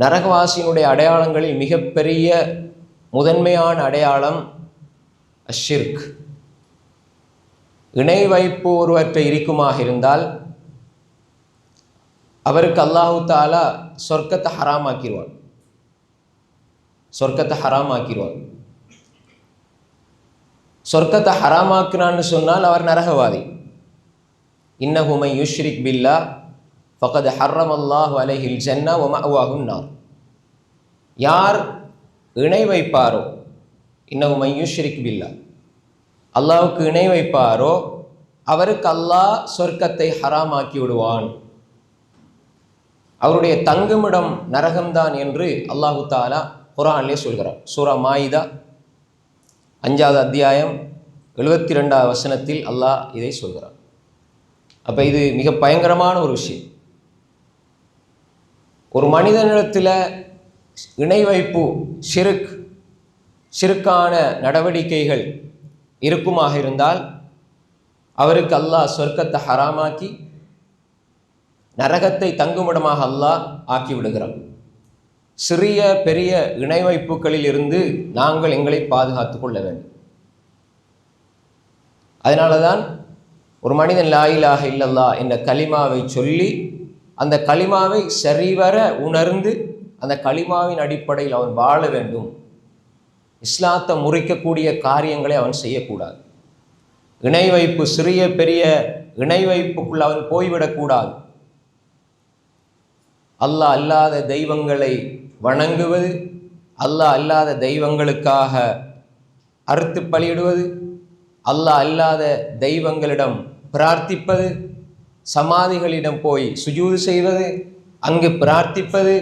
நரகவாசியினுடைய அடையாளங்களில் மிகப்பெரிய முதன்மையான அடையாளம் அஷ்ஷிர்க். இணை வைப்பு ஒருவற்றை இருக்குமாக இருந்தால் அவருக்கு அல்லாஹு தாலா சொர்க்கத்தை ஹராமாக்கிடுவான். சொர்க்கத்தை ஹராமாக்கிடுவான். சொர்க்கத்தை ஹராமாக்குறான்னு சொன்னால் அவர் நரகவாதி. இன்னஹு மன் யுஷ்ரிக் பில்லாஹ் ஃபகத் ஹர்ரமல்லாஹு அலைஹில் ஜன்னா வ மஅவாஹுன் நார். யார் இணை வைப்பாரோ, இன்னஹு மன் யுஷ்ரிக் பில்லாஹ், அல்லாஹ்வுக்கு இணை வைப்பாரோ அவருக்கு அல்லாஹ் சொர்க்கத்தை ஹராமாக்கி விடுவான். அவருடைய தங்குமிடம் நரகம்தான் என்று அல்லாஹு தாலா குர்ஆனிலே சொல்கிறார். சூரா மாயிதா 5வது அத்தியாயம் 72வது வசனத்தில் அல்லாஹ் இதை சொல்கிறார். அப்போ இது மிக பயங்கரமான ஒரு விஷயம். ஒரு மனிதனிடத்தில் இணை வைப்பு, ஷிர்க்கான நடவடிக்கைகள் இருக்குமாக இருந்தால் அவருக்கு அல்லாஹ் சொர்க்கத்தை ஹராமாக்கி நரகத்தை தங்குமிடமாக அல்லாஹ் ஆக்கி விடுகிறான். சிறிய பெரிய இணை வைப்புகளில் இருந்து நாங்கள் எங்களை பாதுகாத்து கொள்ள வேண்டும். அதனால தான் ஒரு மனிதன் லா இலாஹ இல்லல்லாஹ் என்ற கலிமாவை சொல்லி அந்த கலிமாவை சரிவர உணர்ந்து அந்த கலிமாவின் அடிப்படையில் அவன் வாழ வேண்டும். இஸ்லாத்தை முறிக்கக்கூடிய காரியங்களை அவன் செய்யக்கூடாது. இணை வைப்பு, சிறிய பெரிய இணை வைப்புக்குள் அவன் போய்விடக்கூடாது. அல்லாஹ் அல்லாத தெய்வங்களை வணங்குவது, அல்லாஹ் அல்லாத தெய்வங்களுக்காக அறுத்து பலியிடுவது, அல்லாஹ் அல்லாத தெய்வங்களிடம் பிரார்த்திப்பது, சமாதிகளிடம் போய் சுஜூது செய்வது, அங்கு பிரார்த்திப்பது,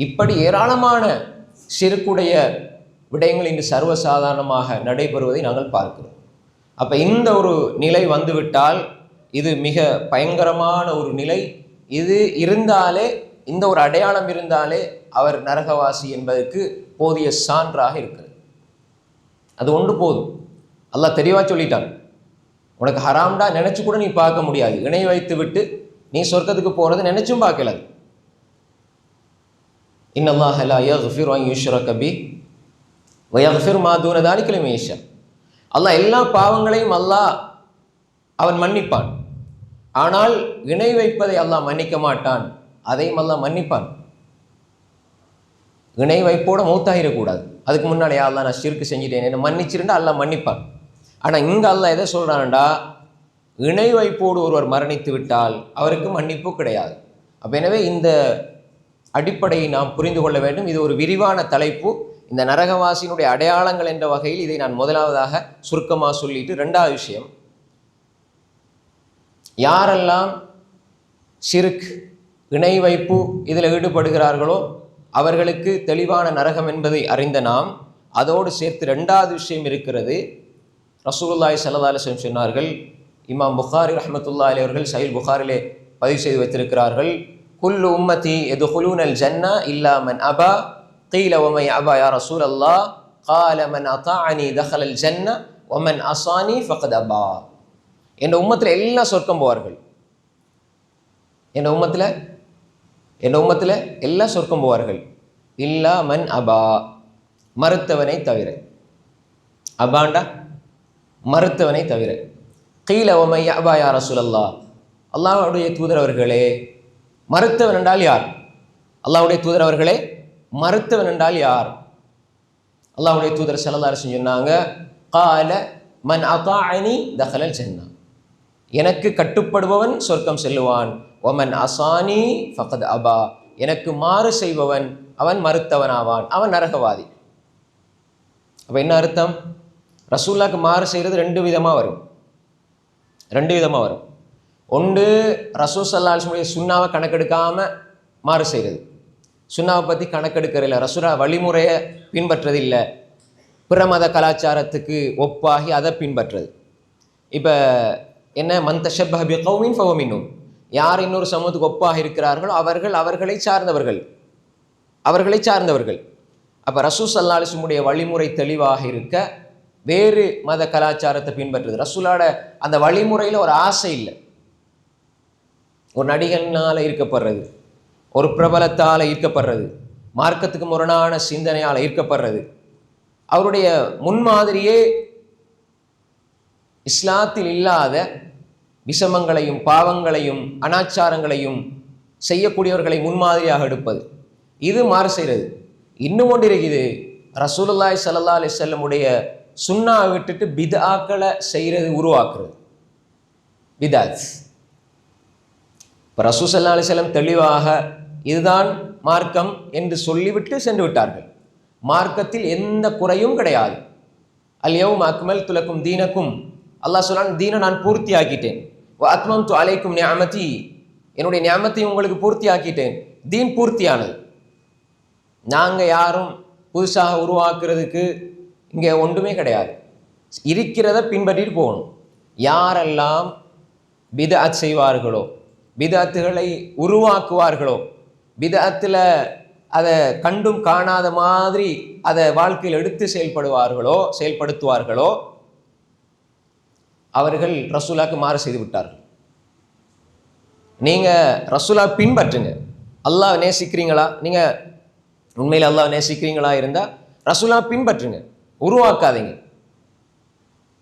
இப்படி ஏராளமான ஷிர்க்குடைய விடயங்கள் இன்று சர்வசாதாரணமாக நடைபெறுவதை நாங்கள் பார்க்கிறோம். அப்போ இந்த ஒரு நிலை வந்துவிட்டால் இது மிக பயங்கரமான ஒரு நிலை. இது இருந்தாலே, இந்த ஒரு அடையாளம் இருந்தாலே அவர் நரகவாசி என்பதற்கு போதிய சான்றாக இருக்கிறது. அது ஒன்று போதும். அல்லாஹ் தெளிவாக சொல்லிட்டான், உனக்கு ஹராம்டா நினைச்சு கூட நீ பார்க்க முடியாது. இணை வைத்து விட்டு நீ சொர்க்கத்துக்கு போறது நினைச்சும் பார்க்கலாது. இன்னல்லாஹ லா யக்ஃபிரு அன் யுஷ்ரக பிஹி வ யக்ஃபிரு மா தூன தாலிக லிமன் யஷா. அல்லாஹ் எல்லா பாவங்களையும் அல்லாஹ் அவன் மன்னிப்பான். ஆனால் இணை வைப்பதை அல்லாஹ் மன்னிக்க மாட்டான். அதையும் அல்லாஹ் மன்னிப்பான். இணை வைப்போட மௌத்தாகிடக்கூடாது. அதுக்கு முன்னாடி அல்லாஹ் நான் ஷிர்க் செஞ்சுட்டேன் என்ன மன்னிச்சிருந்தா அல்லாஹ் மன்னிப்பான். ஆனால் இங்கே அல்லாஹ் எதை சொல்கிறான்டா, இணை வைப்போடு ஒருவர் மரணித்து விட்டால் அவருக்கு மன்னிப்பு கிடையாது. அப்போ எனவே இந்த அடிப்படையை நாம் புரிந்து கொள்ள வேண்டும். இது ஒரு விரிவான தலைப்பு. இந்த நரகவாசியினுடைய அடையாளங்கள் என்ற வகையில் இதை நான் முதலாவதாக சுருக்கமாக சொல்லிட்டு, ரெண்டாவது விஷயம், யாரெல்லாம் ஷிர்க், இணை வைப்பு இதில் ஈடுபடுகிறார்களோ அவர்களுக்கு தெளிவான நரகம் என்பதை அறிந்த நாம் அதோடு சேர்த்து ரெண்டாவது விஷயம் இருக்கிறது. ரசூலுல்லாஹி ஸல்லல்லாஹு அலைஹி வஸல்லம் சொன்னார்கள், இமாம் புகாரி ரஹ்மத்துல்லாஹி அலைஹி அவர்கள் சஹீஹ் புகாரிலே பதிவு செய்து வைத்திருக்கிறார்கள், குல்லு உம்மதி யதுகுலூனல் ஜன்னா இல்லா மன் அபா கீல வமன் அபா யா ரசூலல்லாஹ் கால மன் அதாஅனி தஹலல் ஜன்னா வமன் அஸானி ஃபகத் அபா. என் உம்மத்தில் எல்லாம் சொர்க்கம் போவார்கள். என் உம்மத்தில் எல்லாம் சொர்க்கம் போவார்கள். இல்லா மன் அபா, மறுத்தவனை தவிர. அபாண்டா மறுத்தவனை தவிர. கீல வமன் அபா யா ரசூலல்லாஹ், அல்லாஹ்வுடைய தூதர் அவர்களே, மறுத்தவன் என்றால் யார்? அல்லாஹ்வுடைய தூதர் அவர்களே, மறுத்தவன் என்றால் யார்? அல்லாஹ்வுடைய தூதர் ஸல்லல்லாஹு அலைஹி வஸல்லம் சொன்னாங்க, கால மன் அதாஅனி தஹலல் ஜன்னா, எனக்கு கட்டுப்படுபவன் சொர்க்கம் செல்லுவான். ஒமன் அசானி ஃபகத் அபா, எனக்கு மாறு செய்பவன் அவன் மறுத்தவனாவான், அவன் நரகவாதி. அப்போ என்ன அர்த்தம்? ரசூலுல்லாஹ்க்கு மாறு செய்கிறது ரெண்டு விதமாக வரும். ஒன்று, ரசூல் ஸல்லல்லாஹு அலைஹி வஸல்லம் சுன்னாவை கணக்கெடுக்காமல் மாறு செய்கிறது. சுன்னாவை பற்றி கணக்கெடுக்கிறதில்ல, ரசூலா வழிமுறையை பின்பற்றதில்லை, பிற மத கலாச்சாரத்துக்கு ஒப்பாகி அதை பின்பற்றுறது. இப்போ என்ன, மன் தஷப்பஹ பிகௌமின் ஃபஹுவ மின்ஹும், யார் இன்னொரு சமூகத்துக்கு ஒப்பாக இருக்கிறார்களோ அவர்களை சார்ந்தவர்கள். அப்போ ரசூல் ஸல்லல்லாஹு அலைஹி வஸல்லம் வழிமுறை தெளிவாக இருக்க வேறு மத கலாச்சாரத்தை பின்பற்றுது. ரசூலோட அந்த வழிமுறையில் ஒரு ஆசை இல்லை. ஒரு நடிகனால் ஈர்க்கப்படுறது, ஒரு பிரபலத்தால் ஈர்க்கப்படுறது, மார்க்கத்துக்கு முரணான சிந்தனையால் ஈர்க்கப்படுறது. அவருடைய முன்மாதிரியே இஸ்லாத்தில் இல்லாத விஷமங்களையும் பாவங்களையும் அனாச்சாரங்களையும் செய்யக்கூடியவர்களை முன்மாதிரியாக எடுப்பது, இது மாறு செய்கிறது. இன்னும் ஒன்று இருக்குது, ரசூலுல்லாஹி ஸல்லல்லாஹு அலைஹி வஸல்லம் உடைய சுன்னாவை விட்டுட்டு பித்ஆக்களை செய்கிறது, உருவாக்குறது பித்ஆத். இப்போ ரசூல் ஸல்லல்லாஹு அலைஹி வஸல்லம் தெளிவாக இதுதான் மார்க்கம் என்று சொல்லிவிட்டு சென்று விட்டார்கள். மார்க்கத்தில் எந்த குறையும் கிடையாது. அல் யௌம அக்மல்து லக்கும் தீனக்கும், அல்லாஹ் சொல்றான், தீனை நான் பூர்த்தி ஆக்கிட்டேன். வ அத்மம்து அலைக்கும் நிஅமதி, என்னுடைய நிஅமத்தையும் உங்களுக்கு பூர்த்தி ஆக்கிட்டேன். தீன் பூர்த்தியானது. நாங்கள் யாரும் புதுசாக உருவாக்குறதுக்கு இங்கே ஒன்றுமே கிடையாது. இருக்கிறத பின்பற்றிட்டு போகணும். யாரெல்லாம் பித்அத் செய்வார்களோ, பித்அத்துகளை உருவாக்குவார்களோ, பித்அத்தில் அதை கண்டும் காணாத மாதிரி அதை வாழ்க்கையில் எடுத்து செயல்படுத்துவார்களோ அவர்கள் ரசூலாக்கு மாறு செய்து விட்டார்கள். நீங்கள் ரசூலா பின்பற்றுங்க. அல்லாஹ் நேசிக்கிறீங்களா, நீங்கள் உண்மையில் அல்லாஹ் நேசிக்கிறீங்களா இருந்தால் ரசூலா பின்பற்றுங்க, உருவாக்காதீங்க.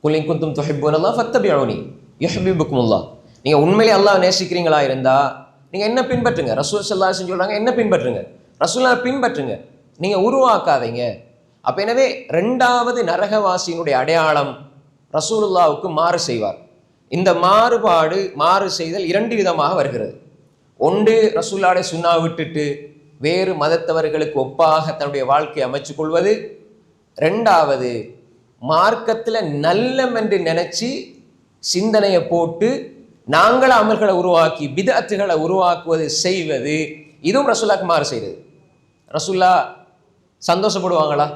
குல் இன் குன்தும் துஹிப்பூனல்லாஹ் ஃபத்தபிஊனி யுஹ்பிபுக்குமுல்லாஹ். நீங்கள் உண்மையிலே அல்லாஹ் நேசிக்கிறீங்களா இருந்தால் நீங்கள் என்ன பின்பற்றுங்க. ரசூல் ஸல்லல்லாஹு அலைஹி வஸல்லம் சொல்கிறாங்க, என்ன பின்பற்றுங்க, ரசூலா பின்பற்றுங்க, நீங்கள் உருவாக்காதீங்க. அப்போ எனவே ரெண்டாவது நரகவாசியினுடைய அடையாளம் ரசூலுல்லாவுக்கு மாறு செய்வார். இந்த மாறு செய்தல் இரண்டு விதமாக வருகிறது. ஒன்று, ரசூலுல்லாஹ்வுடைய சுன்னாவை விட்டுட்டு வேறு மதத்தவர்களுக்கு ஒப்பாக தன்னுடைய வாழ்க்கையை அமைச்சு கொள்வது. ரெண்டாவது, மார்க்கத்தில் நல்லம் என்று நினைச்சு சிந்தனையை போட்டு நாங்கள அமல்களை உருவாக்கி பித்அத்துகளை உருவாக்குவது செய்வது. இதுவும் ரசூலுல்லாஹ்க்கு மாறு செய்கிறது. ரசூலுல்லா சந்தோஷப்படுவாங்களா?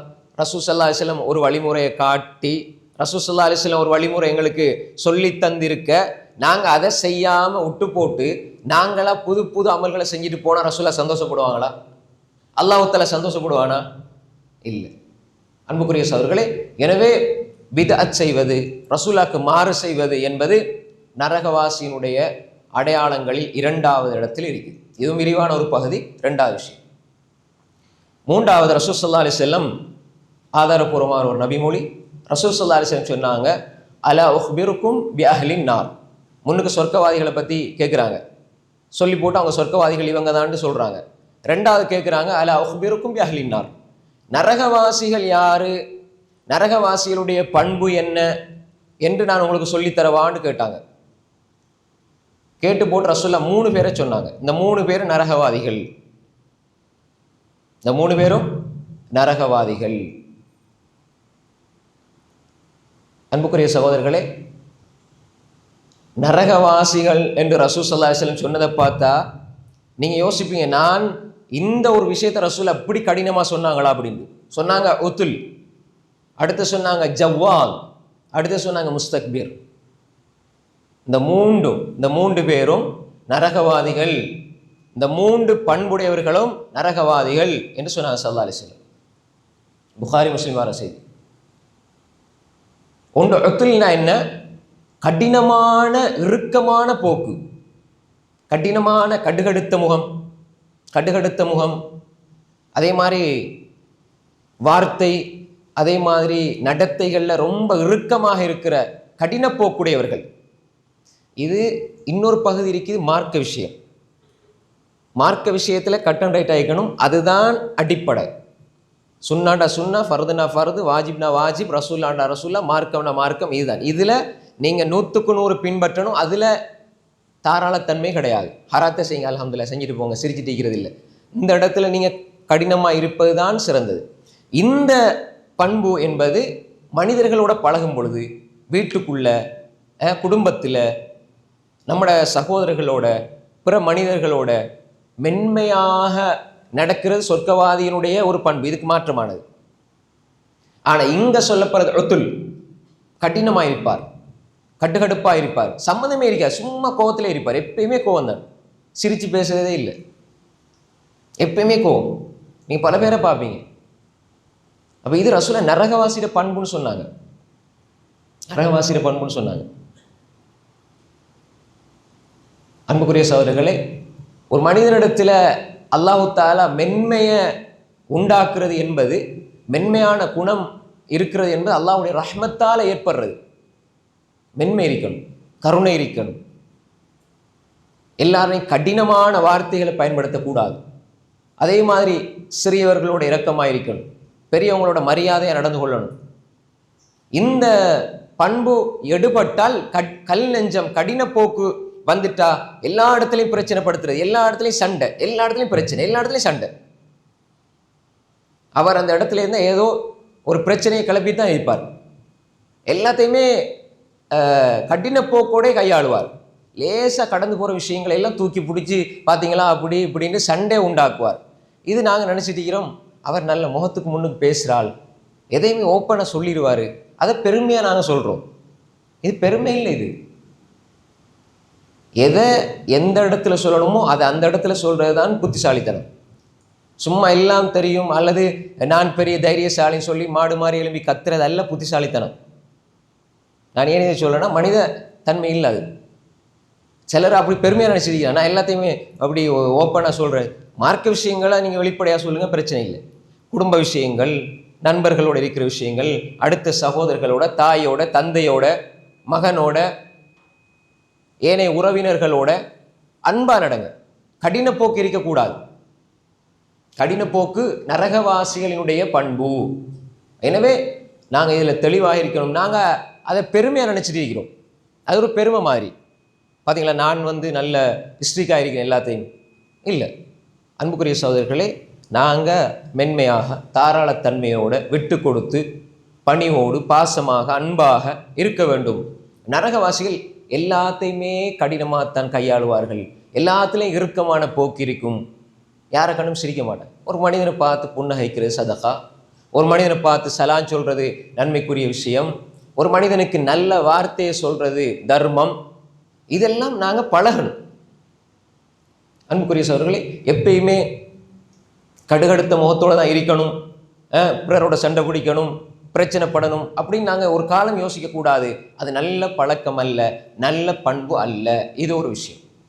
ரசூல் ஸல்லல்லாஹு அலைஹி வஸல்லம் ஒரு வழிமுறையை காட்டி, ரசூல் ஸல்லல்லாஹு அலைஹி வஸல்லம் ஒரு வழிமுறை எங்களுக்கு சொல்லி தந்திருக்க, நாங்கள் அதை செய்யாமல் விட்டு போட்டு நாங்களா புது புது அமல்களை செஞ்சுட்டு போனால் ரசூலுல்லா சந்தோஷப்படுவாங்களா? அல்லாஹ் தஆலா சந்தோஷப்படுவானா? இல்லை. அன்புக்குரிய சகோதரர்களே, எனவே பித்அத் செய்வது, ரசூலுல்லாஹ்க்கு மாறு செய்வது என்பது நரகவாசியினுடைய அடையாளங்களில் இரண்டாவது இடத்தில் இருக்குது. இதுவும் விரிவான ஒரு பகுதி. ரெண்டாவது விஷயம். மூன்றாவது, ரசூல் ஸல்லல்லாஹு அலைஹி வஸல்லம் ஆதாரபூர்வமான ஒரு நபிமொழி. ரசூல் ஸல்லல்லாஹு அலைஹி வஸல்லம் சொன்னாங்க, அலா உஹ்பிருக்கும் பி அஹ்லின் நார். முன்னுக்கு சொர்க்கவாதிகளை பற்றி கேட்குறாங்க, சொல்லி போட்டு அவங்க சொர்க்கவாதிகள் இவங்க தான்னு சொல்கிறாங்க. ரெண்டாவது கேட்குறாங்க, அலா உஹ்பிருக்கும் பி அஹ்லின் நார். நரகவாசிகள் யாரு, நரகவாசிகளுடைய பண்பு என்ன என்று நான் உங்களுக்கு சொல்லித்தரவான்னு கேட்டாங்க. கேட்டு போட்டு ரசூலுல்லாஹ் 3 பேரை சொன்னாங்க. இந்த 3 பேரும் நரகவாதிகள். இந்த 3 பேரும் நரகவாதிகள். அன்புக்குரிய சகோதரர்களே, நரகவாசிகள் என்று ரசூல் ஸல்லல்லாஹு அலைஹி வஸல்லம் சொன்னதை பார்த்தா நீங்கள் யோசிப்பீங்க, நான் இந்த ஒரு விஷயத்தை ரசூல் அப்படி கடினமாக சொன்னாங்களா அப்படின்னு. சொன்னாங்க உத்துல், அடுத்து சொன்னாங்க ஜவ்வால், அடுத்து சொன்னாங்க முஸ்தக்பிர். இந்த 3 பேரும் நரகவாதிகள். இந்த 3 பண்புடையவர்களும் நரகவாதிகள் என்று சொன்னாங்க ஸல்லல்லாஹு அலைஹி வஸல்லம். புகாரி முஸ்லிம் வர செய்தி. ஒன்று உத்துல்னா என்ன? கடினமான இறுக்கமான போக்கு, கடினமான கடுகடுத்த முகம், அதே மாதிரி வார்த்தை, அதே மாதிரி நடத்தைகளில் ரொம்ப இறுக்கமாக இருக்கிற கடின போக்குடையவர்கள். இது இன்னொரு பகுதி இருக்குது, மார்க்க விஷயம். மார்க்க விஷயத்தில் கட் அண்ட் ரைட் ஆகிக்கணும், அதுதான் அடிப்படை. சுன்னாண்டா சுன்னா, ஃபர்துனா ஃபர்து, வாஜிப்னா வாஜிப், ரசூல்லாண்டா ரசூல்லா, மார்க்கம்னா மார்க்கம். இதுதான். இதில் நீங்கள் 100க்கு 100 பின்பற்றணும். அதில் தாராளத்தன்மை கிடையாது. ஹராத்தை செய்யுங்க, அல்ஹம்துலில்லாஹ், செஞ்சுட்டு போங்க, சிரிச்சுட்டு இருக்கிறது இல்லை. இந்த இடத்துல நீங்கள் கடினமாக இருப்பது தான் சிறந்தது. இந்த பண்பு என்பது மனிதர்களோட பழகும் பொழுது, வீட்டுக்குள்ள, குடும்பத்தில், நம்மட சகோதரர்களோட, பிற மனிதர்களோட மென்மையாக நடக்கிறது சொர்க்கவாதியினுடைய ஒரு பண்பு. இதுக்கு மாற்றமானது. ஆனால் இங்கே சொல்லப்படுறது உத்துல், கடினமாக இருப்பார், கட்டுக்கடுப்பாக இருப்பார், சம்மந்தமே இருக்காது, சும்மா கோவத்தில் இருப்பார். எப்பயுமே கோவம் தான், சிரித்து பேசுறதே இல்லை, எப்பயுமே கோவம். நீங்கள் பல பேரை பார்ப்பீங்க. அப்போ இது ரசூல நரகவாசியோட பண்புன்னு சொன்னாங்க. நரகவாசியோட பண்புன்னு சொன்னாங்க. அன்புக்குரிய சகோதரர்களே, ஒரு மனிதனிடத்தில் அல்லாஹு தாலா மென்மையை உண்டாக்குறது என்பது, மென்மையான குணம் இருக்கிறது என்பது அல்லாஹ்வுடைய ரஹ்மத்தால் ஏற்படுறது. மென்மை இருக்கணும், கருணை இருக்கணும். எல்லாரையும் கடினமான வார்த்தைகளை பயன்படுத்தக்கூடாது. அதே மாதிரி சிறியவர்களோட இரக்கமாக இருக்கணும், பெரியவங்களோட மரியாதையாக நடந்து கொள்ளணும். இந்த பண்பு எடுபட்டால் கல் நெஞ்சம், கடின போக்கு வந்துட்டா எல்லா இடத்துலையும் பிரச்சனைப்படுத்துறது, எல்லா இடத்துலையும் சண்டை, எல்லா இடத்துலையும் பிரச்சனை, எல்லா இடத்துலையும் சண்டை. அவர் அந்த இடத்துல இருந்தால் ஏதோ ஒரு பிரச்சனையை கிளப்பி தான் இருப்பார். எல்லாத்தையுமே கடின போக்கோட கையாளுவார். லேசாக கடந்து போகிற விஷயங்களை எல்லாம் தூக்கி பிடிச்சி பார்த்தீங்களா அப்படி இப்படின்னு சண்டை உண்டாக்குவார். இது நாங்கள் நினச்சிட்டு இருக்கிறோம், அவர் நல்ல முகத்துக்கு முன்னுக்கு பேசுகிறாள், எதையுமே ஓப்பனாக சொல்லிடுவார், அதை பெருமையாக நாங்கள் சொல்கிறோம். இது பெருமை இல்லை. இது எதை எந்த இடத்துல சொல்லணுமோ அதை அந்த இடத்துல சொல்கிறது தான் புத்திசாலித்தனம். சும்மா எல்லாம் தெரியும் அல்லது நான் பெரிய தைரியசாலின்னு சொல்லி மாடு மாறி எழுப்பி கத்துறது அல்ல புத்திசாலித்தனம். நான் ஏன் இதை சொல்கிறேன்னா, மனித தன்மை இல்லை அது. சிலர் அப்படி பெருமையாக நினச்சிருக்கீங்க, நான் எல்லாத்தையுமே அப்படி ஓப்பனாக சொல்கிறேன். மார்க்க விஷயங்களை நீங்கள் வெளிப்படையாக சொல்லுங்கள், பிரச்சனை இல்லை. குடும்ப விஷயங்கள், நண்பர்களோடு இருக்கிற விஷயங்கள், அடுத்த சகோதரர்களோட, தாயோட, தந்தையோட, மகனோட, ஏனைய உறவினர்களோட அன்பாக நடங்க. கடினப்போக்கு இருக்கக்கூடாது. கடினப்போக்கு நரகவாசிகளினுடைய பண்பு. எனவே நாங்கள் இதில் தெளிவாக இருக்கணும். நாங்கள் அதை பெருமையாக நினச்சிட்டு இருக்கிறோம். அது ஒரு பெருமை மாதிரி. பார்த்தீங்களா, நான் நல்ல ஹிஸ்ட்ரிக்காக இருக்கிறேன் எல்லாத்தையும் இல்லை. அன்புக்குரிய சகோதரர்களே, நாங்கள் மென்மையாக, தாராளத்தன்மையோடு, விட்டு கொடுத்து, பணிவோடு, பாசமாக, அன்பாக இருக்க வேண்டும். நரகவாசிகள் எல்லாத்தையுமே கடினமாகத்தான் கையாளுவார்கள். எல்லாத்துலேயும் இறுக்கமான போக்கு இருக்கும். யாரை கண்டும் சிரிக்க மாட்டேன். ஒரு மனிதனை பார்த்து புன்னகைக்கிறது சதகா, ஒரு மனிதனை பார்த்து சலான் சொல்கிறது நன்மைக்குரிய விஷயம், ஒரு மனிதனுக்கு நல்ல வார்த்தையை சொல்கிறது தர்மம். இதெல்லாம் நாங்கள் பழகணும். அன்புக்குரிய சகோதரர்களே, எப்பயுமே கடுகடுத்த முகத்தோடு தான் இருக்கணும், பிறரோட சண்டை பிடிக்கணும், பிரச்சனைப்படணும் அப்படின்னு நாங்கள் ஒரு காலம் யோசிக்கக்கூடாது. அது நல்ல பழக்கம் அல்ல, நல்ல பண்பு அல்ல. இது ஒரு விஷயம்.